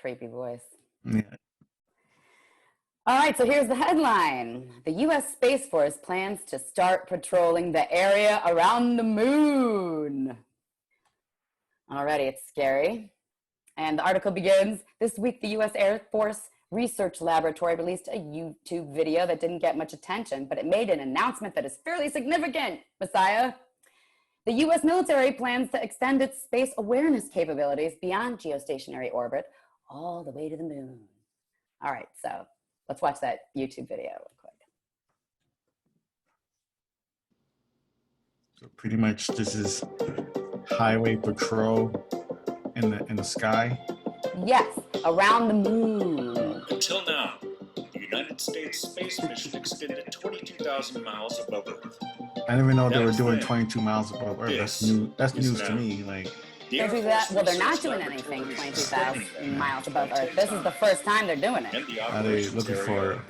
creepy voice. Yeah. All right, so here's the headline. The U.S. Space Force plans to start patrolling the area around the moon. Already, it's scary. And the article begins, this week the U.S. Air Force Research Laboratory released a YouTube video that didn't get much attention, but it made an announcement that is fairly significant, Messiah. The U.S. military plans to extend its space awareness capabilities beyond geostationary orbit all the way to the moon. All right, so let's watch that YouTube video real quick. So pretty much this is highway patrol in the sky. Yes, around the moon. Until now, the United States space mission extended 22,000 miles above Earth. I didn't even know they were doing 22 miles above Earth. That's new. That's news to me. Like, well, they're not doing anything 22,000 miles above Earth. This is the first time they're doing it. Are they looking for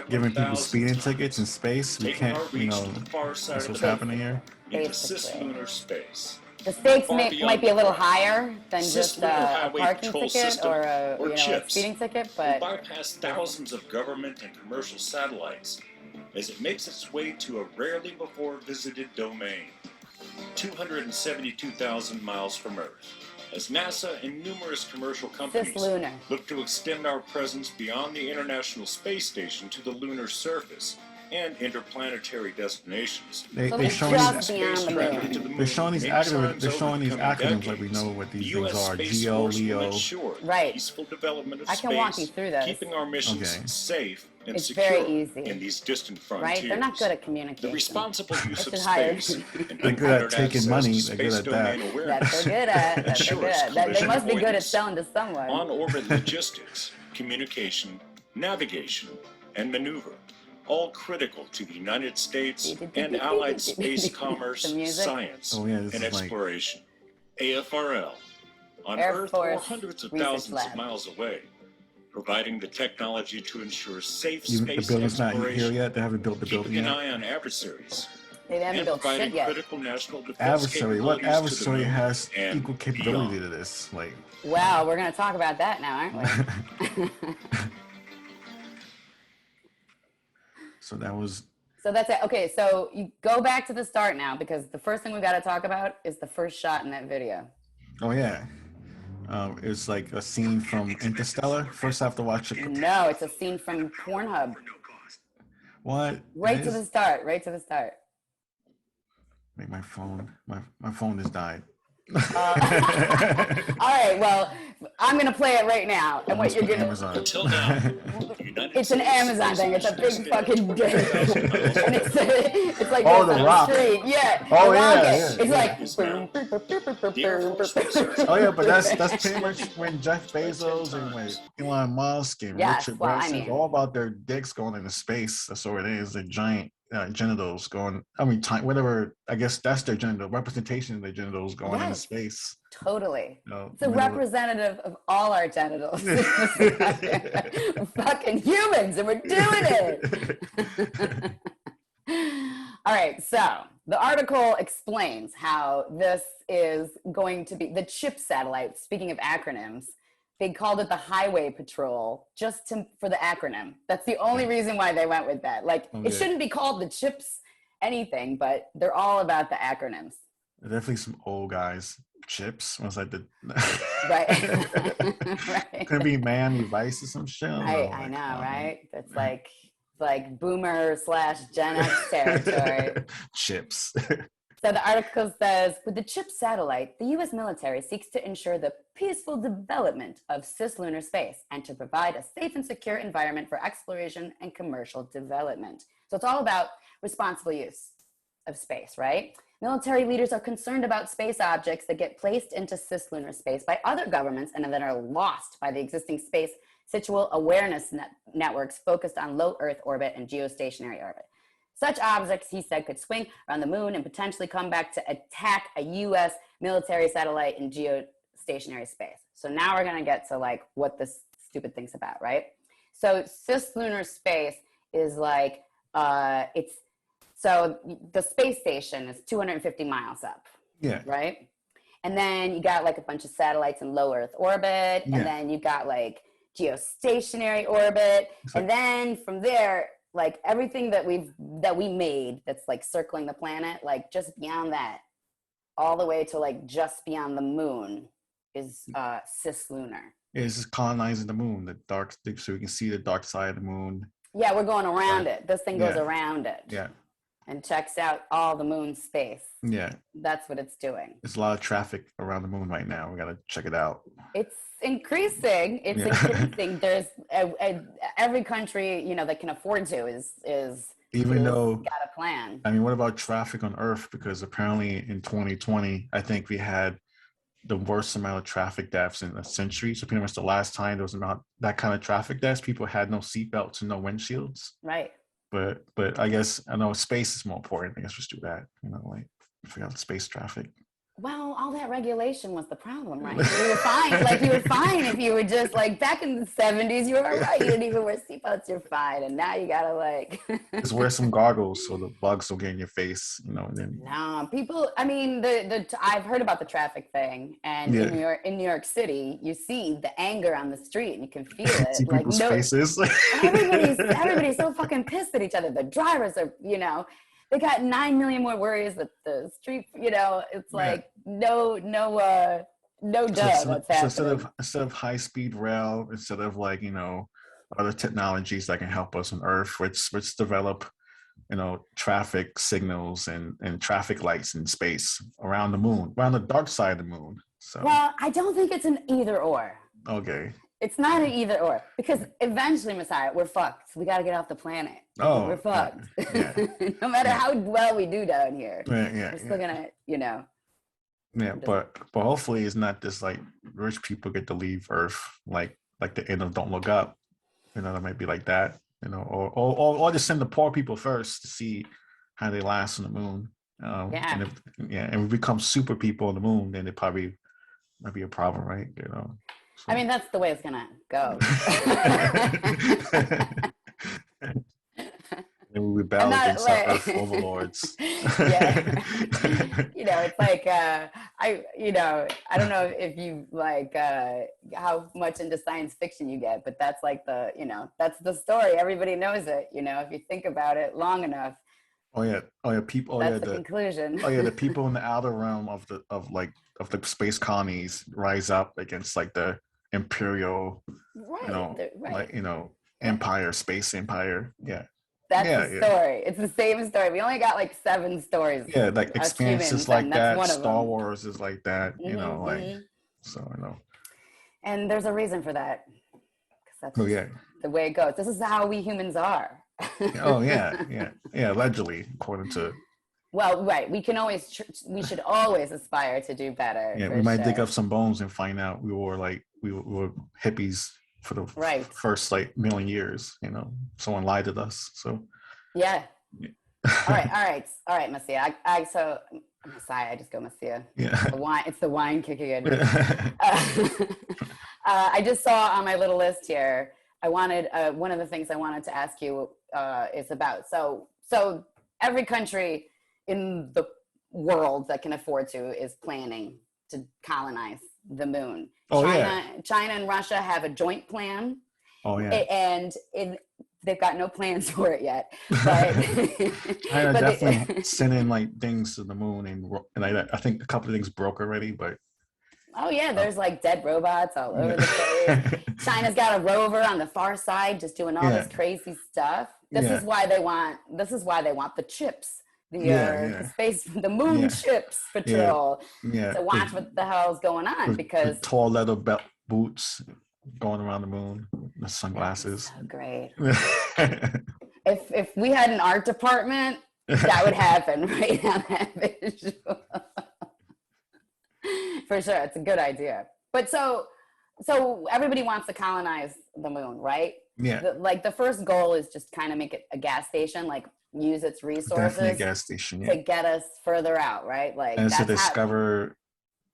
giving people speeding tickets in space? We can't, you know, that's what's happening here. Cislunar space. The stakes might be a little higher than just a parking ticket or a speeding ticket, but bypass thousands of government and commercial satellites as it makes its way to a rarely before visited domain, 272,000 miles from Earth, as NASA and numerous commercial companies look to extend our presence beyond the International Space Station to the lunar surface and interplanetary destinations. They're showing these acronyms like we know what these things are. Geo, Leo. Right. I can walk you through those. Keeping our missions safe and it's secure very easy. In these distant frontiers. Right? They're not good at communication. The responsible use of space. They're good at taking money. They're good at that. That's they're good at. That's they're good at. They must be good at selling to someone. On-orbit logistics, communication, navigation, and maneuver. All critical to the United States and allied space commerce, science, and exploration. AFRL, on Earth or hundreds of thousands of miles away, providing the technology to ensure safe space the building's exploration. Not here yet. They haven't built the building yet. Keeping an eye on adversaries. They haven't built shit yet. Critical national defense adversary. What adversary has equal capability to this? Like. Wow, we're going to talk about that now, aren't we? So that was. So that's it. Okay, so you go back to the start now because the first thing we got to talk about is the first shot in that video. Oh yeah, it's like a scene from Interstellar. First, I have to watch it. No, it's a scene from Pornhub. What? Right to the start. Right to the start. Make my phone. My phone has died. All right, well, I'm gonna play it right now, and what you're gonna. Until now, it's an Amazon thing. It's a big fucking game, and it's like the rock. Street. Yeah. Oh yeah, yeah. It's like. Oh yeah, but that's pretty much when Jeff Bezos and when Elon Musk and Richard Branson all about their dicks going into space. That's what it is. The giant. Genitals going, whatever, I guess that's their genital representation of their genitals going into space. Totally. It's a representative of all our genitals. Fucking humans, and we're doing it. All right, so the article explains how this is going to be the CHIP satellite. Speaking of acronyms, they called it the Highway Patrol for the acronym. That's the only reason why they went with that. Like, it shouldn't be called the CHIPS anything, but they're all about the acronyms. Definitely some old guys. CHIPS was like the right. Could be Miami Vice or some shit. I know, right? It's like boomer / Gen X territory. CHIPS. So the article says, with the CHIP satellite, the U.S. military seeks to ensure the peaceful development of cislunar space and to provide a safe and secure environment for exploration and commercial development. So it's all about responsible use of space, right? Military leaders are concerned about space objects that get placed into cislunar space by other governments and then are lost by the existing space situal awareness networks focused on low Earth orbit and geostationary orbit. Such objects, he said, could swing around the moon and potentially come back to attack a U.S. military satellite in geostationary space. So now we're going to get to like what this stupid thing's about, right? So cislunar space is like, so the space station is 250 miles up. Yeah. Right? And then you got like a bunch of satellites in low Earth orbit. And then you got like geostationary orbit. And then from there, like everything that we made that's like circling the planet, like just beyond that, all the way to like just beyond the moon is cislunar. It's just colonizing the moon, so we can see the dark side of the moon. Yeah, we're going around it. This thing goes around it. Yeah. And checks out all the moon's space. Yeah. That's what it's doing. There's a lot of traffic around the moon right now. We got to check it out. It's increasing. It's increasing. There's every country, you know, that can afford to is even though got a plan. I mean, what about traffic on Earth? Because apparently in 2020, I think we had the worst amount of traffic deaths in a century. So pretty much the last time there was not that kind of traffic deaths, people had no seatbelts and no windshields. Right. But I guess I know space is more important. I guess just do that. You know, like forget space traffic. Well, all that regulation was the problem, right? You were fine. Like you were fine if you were just like back in the 70s, you were all right. You didn't even wear seatbelts, you're fine. And now you gotta like just wear some goggles so the bugs don't get in your face, you know. And then no, people. I mean, I've heard about the traffic thing, and in New York City, you see the anger on the street, and you can feel it. See people's faces. everybody's so fucking pissed at each other. The drivers are, you know. They got 9 million more worries at the street. You know, it's like no duh. That's happening. So instead of high speed rail, instead of like, you know, other technologies that can help us on Earth, let's develop, you know, traffic signals and traffic lights in space around the moon, around the dark side of the moon. So well, I don't think it's an either or. Okay. It's not an either or, because eventually, Messiah, we're fucked. We got to get off the planet. Oh, we're fucked. Yeah. No matter how well we do down here, we're still gonna, you know. Yeah, but hopefully it's not just like rich people get to leave Earth, like the end of Don't Look Up. You know, that might be like that. You know, or just send the poor people first to see how they last on the moon. And we become super people on the moon, then it probably might be a problem, right? You know. I mean, that's the way it's gonna go. And we rebel against our Earth overlords. Yeah. You know, it's like I don't know if you like how much into science fiction you get, but that's like that's the story. Everybody knows it. You know, if you think about it long enough. People. That's the conclusion. The people in the outer realm of the space colonies rise up against like the imperial, empire, space empire. Yeah. That's the story. It's the same story. We only got like 7 stories. Yeah, like Expanse is like that. Star Wars is like that. You know, like so I know. And there's a reason for that. That's the way it goes. This is how we humans are. Allegedly, according to. Well, right. We should always aspire to do better. Yeah, we might dig up some bones and find out we were hippies for the first like million years. You know, someone lied to us. So. Yeah. All right, Messiah. Messiah. I just go Messiah. Yeah. The wine. It's the wine kicking in. I just saw on my little list here. I wanted one of the things I wanted to ask you is about so every country in the world that can afford to is planning to colonize the moon. China and Russia have a joint plan. And they've got no plans for it yet. But China definitely sending like things to the moon, and I think a couple of things broke already, but. Oh yeah, there's like dead robots all over the place. China's got a rover on the far side just doing all this crazy stuff. This is why they want the chips. The moon chips patrol to watch what the hell's going on, because the tall leather boots going around the moon, the sunglasses. So great. If we had an art department, that would happen right on that visual. For sure, it's a good idea. But so everybody wants to colonize the moon, right? Yeah. The first goal is just kind of make it a gas station, like use its resources. Definitely a gas station, to get us further out, right? Like, and to discover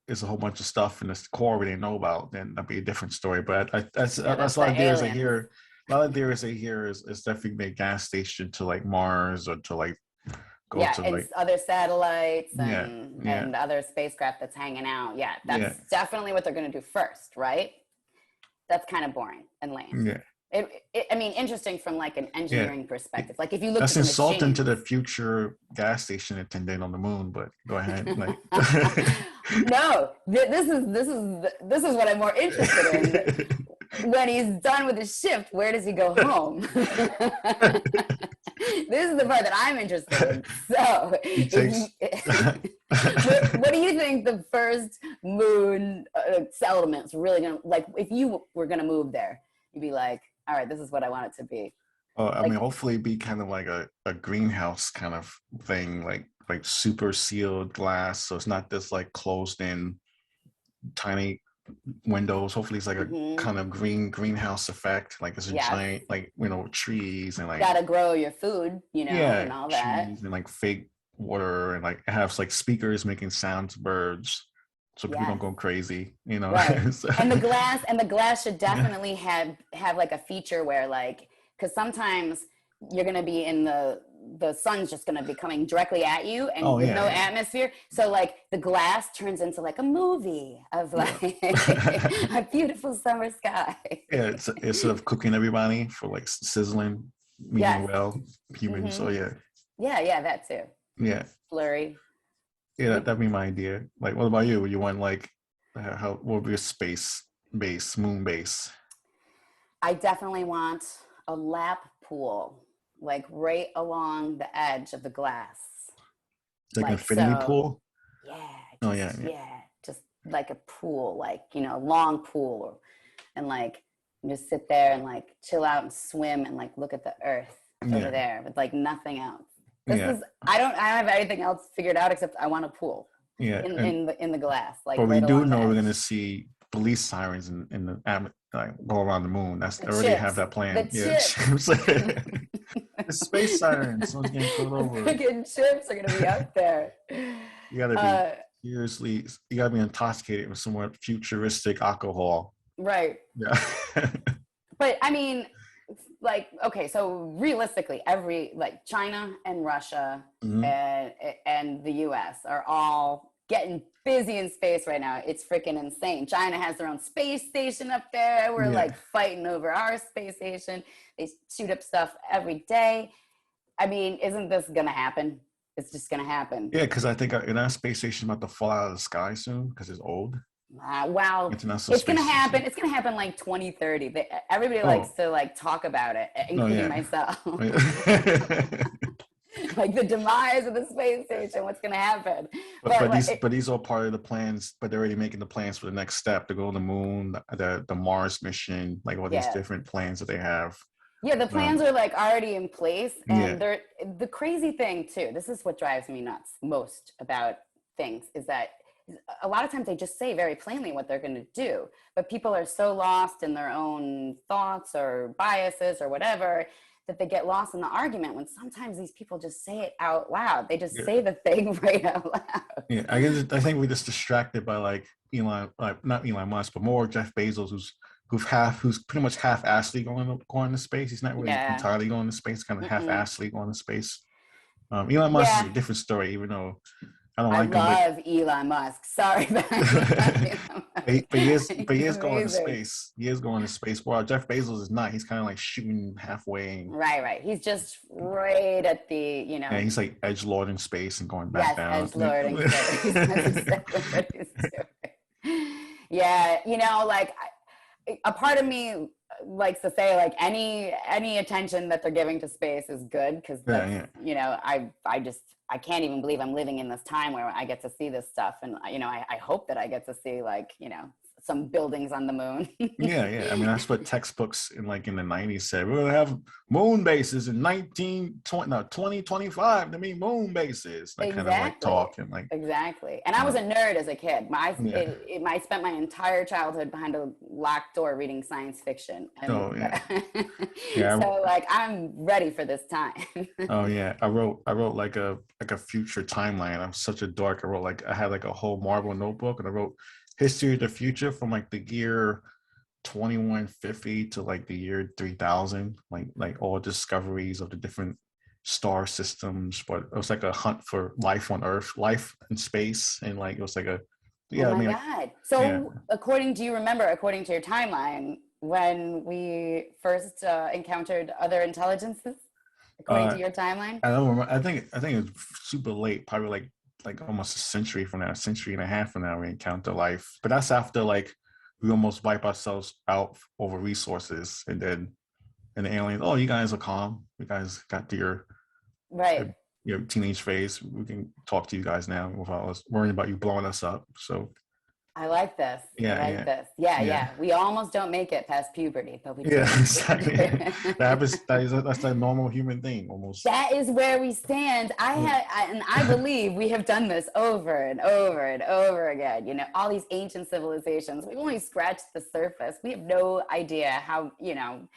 there's a whole bunch of stuff in this core we didn't know about, then that'd be a different story. But that's a lot of theories I hear. A lot of theories I hear is definitely a gas station to like Mars or to like go to and like other satellites and other spacecraft that's hanging out. Yeah, that's definitely what they're going to do first, right? That's kind of boring and lame. Yeah. I mean, interesting from like an engineering perspective. Like if you look at that's the insulting machines, to the future gas station attendant on the moon. But go ahead. Like, no, this is what I'm more interested in. When he's done with his shift, where does he go home? This is the part that I'm interested in. So, what do you think the first moon settlement's really gonna like? If you were gonna move there, you'd be like, all right, this is what I want it to be. I mean, hopefully be kind of like a greenhouse kind of thing, like super sealed glass. So it's not this like closed in tiny windows. Hopefully it's like a kind of greenhouse effect. Like it's a giant, like, trees and like. Gotta grow your food, and all that. Trees and like fake water and like it has like speakers making sounds to birds. So people don't go crazy, Right. So. And the glass should definitely have like a feature where like, because sometimes you're going to be in the sun's just going to be coming directly at you and with no atmosphere. So like the glass turns into like a movie of like a beautiful summer sky. Yeah, it's instead of cooking everybody for like sizzling, medium well, human. So yeah, that too. Yeah, blurry. Yeah, that'd be my idea. Like, what about you? You want like what would be a space base, moon base? I definitely want a lap pool, like right along the edge of the glass. Like an infinity pool? Yeah. Just like a pool, like, a long pool, and like just sit there and like chill out and swim and like look at the earth over there with like nothing else. I don't have anything else figured out except I want a pool. Yeah. In the glass. Like, but we do know we're gonna see police sirens in the like go around the moon. I already have that plan. The space sirens. Someone's getting pulled over. Freaking chips are gonna be out there. You gotta be you gotta be intoxicated with some futuristic alcohol. Right. Yeah. But I mean, like, okay, so realistically, China and Russia and the US are all getting busy in space right now. It's freaking insane. China has their own space station up there. We're like fighting over our space station. They shoot up stuff every day. I mean, isn't this gonna happen? It's just gonna happen. Yeah, because I think our space station is about to fall out of the sky soon because it's old. Well, it's gonna happen. It's gonna happen like 2030. Everybody likes to like talk about it, including myself. Like the demise of the space station. What's gonna happen? But these are part of the plans. But they're already making the plans for the next step to go on the moon, the Mars mission, like all these different plans that they have. Yeah, the plans are like already in place, and they're the crazy thing too. This is what drives me nuts most about things is that a lot of times they just say very plainly what they're going to do, but people are so lost in their own thoughts or biases or whatever that they get lost in the argument when sometimes these people just say it out loud. They just say the thing right out loud. Yeah, I think we're just distracted by like Elon, like not Elon Musk, but more Jeff Bezos, who's pretty much half-assedly going to space. He's not really entirely going to space, kind of half-assedly going to space. Elon Musk is a different story, even though I love Elon Musk. Sorry, but he is going to space. He is going to space. Well, Jeff Bezos is not. He's kind of like shooting halfway. Right. He's just right at the, Yeah, he's like edgelording space and going back down. Yes, edgelording space. That's exactly what he's doing. Yeah, like a part of me likes to say like any attention that they're giving to space is good because I can't even believe I'm living in this time where I get to see this stuff. And, I hope that I get to see some buildings on the moon. Yeah. I mean, that's what textbooks in the 90s said. We're going to have moon bases in 2025 to be moon bases. Kind of like talk and like. Exactly. And I was a nerd as a kid. I spent my entire childhood behind a locked door reading science fiction. And, so I'm ready for this time. Oh yeah. I wrote like a future timeline. I'm such a dork. I had like a whole marble notebook and I wrote history of the future from like the year 2150 to like the year 3000, like all discoveries of the different star systems, but it was like a hunt for life on Earth, life in space, and like it was like a oh my God. So according to your timeline, when we first encountered other intelligences, according to your timeline? I don't remember. I think it was super late, probably like almost a century from now, a century and a half from now, we encounter life. But that's after like we almost wipe ourselves out over resources, and then the aliens, oh, you guys are calm. You guys got to your teenage phase. We can talk to you guys now without us worrying about you blowing us up. So I like this. Yeah. We almost don't make it past puberty, but we do. Exactly. That's the normal human thing, almost. That is where we stand. I believe we have done this over and over and over again. You know, all these ancient civilizations, we've only scratched the surface. We have no idea how, you know,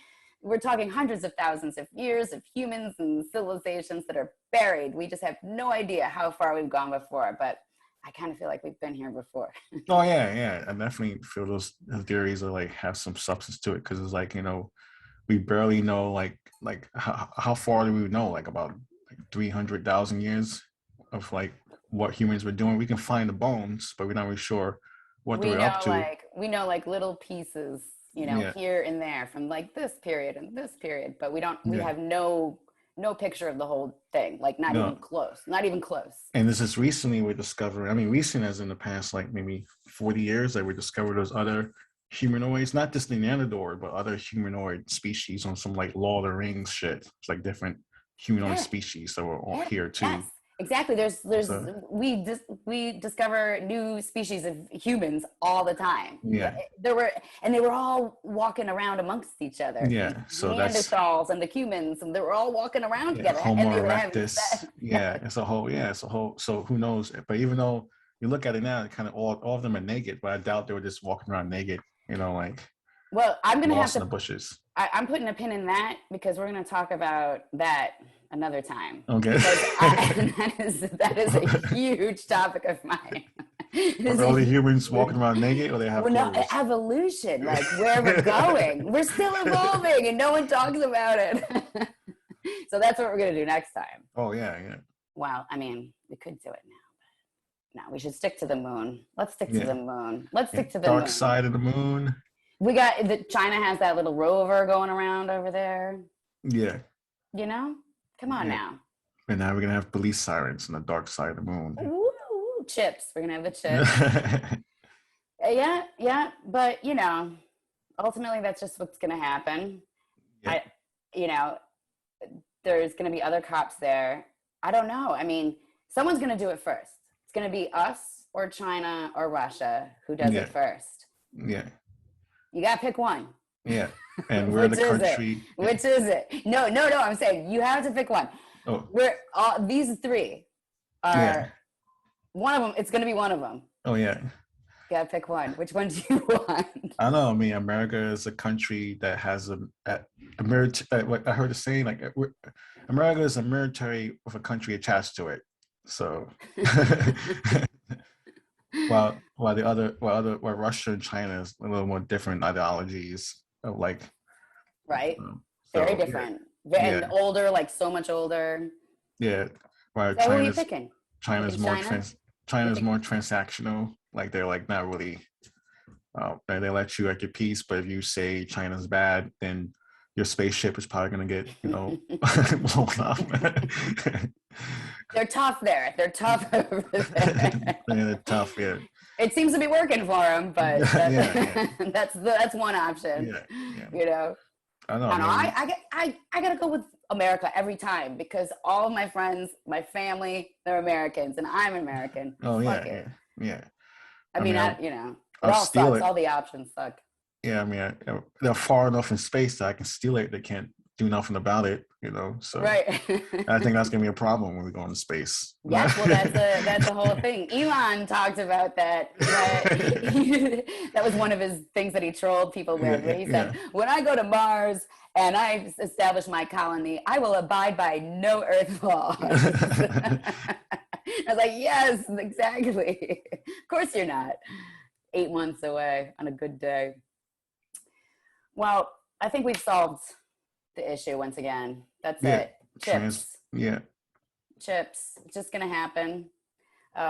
we're talking hundreds of thousands of years of humans and civilizations that are buried. We just have no idea how far we've gone before, but I kind of feel like we've been here before. Oh yeah. I definitely feel those theories are like have some substance to it, because it's like, you know, we barely know like how far do we know, like about 300,000 years of like what humans were doing. We can find the bones, but we're not really sure what they're up to. We know like little pieces, you know, here and there from like this period and this period, but we have no picture of the whole thing, like not even close. And this is recently we're discovering, I mean, recent as in the past, like maybe 40 years, that we discovered those other humanoids, not just the Neanderthal, but other humanoid species on some like Lord of the Rings shit. It's like different humanoid species that were all here too. Yes. Exactly. We discover new species of humans all the time. Yeah. They were all walking around amongst each other. Yeah. So Neanderthals and the humans, and they were all walking around together. Homo and they erectus. It's a whole. So who knows? But even though you look at it now, kind of all of them are naked, but I doubt they were just walking around naked. You know, like. Well, I'm gonna have to. In the bushes. I'm putting a pin in that because we're gonna talk about that another time. Okay. That is a huge topic of mine. Are all the humans walking around naked, or they have clothes? Evolution, like where we're going. We're still evolving and no one talks about it. So that's what we're going to do next time. Oh, yeah. Well, I mean, we could do it now, but no, we should stick to the moon. Let's stick to the moon. Let's stick to the dark side of the moon. We got, China has that little rover going around over there. Yeah. You know? Come on now. And now we're going to have police sirens on the dark side of the moon. Ooh, chips. We're going to have the chips. Yeah. But, you know, ultimately that's just what's going to happen. Yeah. There's going to be other cops there. I don't know. I mean, someone's going to do it first. It's going to be us or China or Russia who does it first. Yeah. You got to pick one. Yeah. And we're the country. Which is it? No. I'm saying you have to pick one. Oh. These three are one of them. It's going to be one of them. Oh, yeah. You got to pick one. Which one do you want? I don't know. I mean, America is a country that has a military. What I heard a saying, like, America is a military with a country attached to it. So, while Russia and China is a little more different ideologies of like, right, very different, and older, like so much older. Yeah, while so who are you picking? China's more transactional. Like they're like not really. They let you at your peace, but if you say China's bad, then your spaceship is probably going to get, blown up. They're tough there. They're tough over there. They're tough, yeah. It seems to be working for them, but that's one option. Yeah. I know. I gotta go with America every time because all of my friends, my family, they're Americans, and I'm American. Oh yeah. I mean, it all sucks. All the options suck. Yeah, I mean, they're far enough in space that I can steal it. They can't do nothing about it, So right. I think that's gonna be a problem when we go into space. Yes, well, that's the whole thing. Elon talked about that. That was one of his things that he trolled people with. He said, "When I go to Mars and I establish my colony, I will abide by no Earth laws." I was like, yes, exactly. Of course you're not. 8 months away on a good day. Well, I think we've solved the issue once again. That's it. Chips. Yeah. Chips. It's just gonna happen.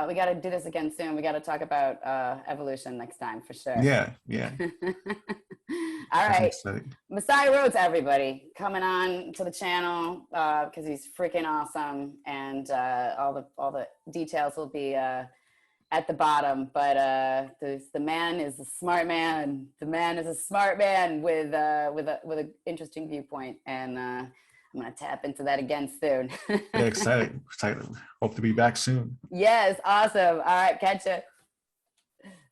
We got to do this again soon. We got to talk about evolution next time for sure. Yeah. All right. Messiah Rhodes, everybody, coming on to the channel because he's freaking awesome, and all the details will be at the bottom. But the man is a smart man. The man is a smart man with an interesting viewpoint, and I'm going to tap into that again soon. Yeah, excited. Hope to be back soon. Yes, awesome. All right, catch you.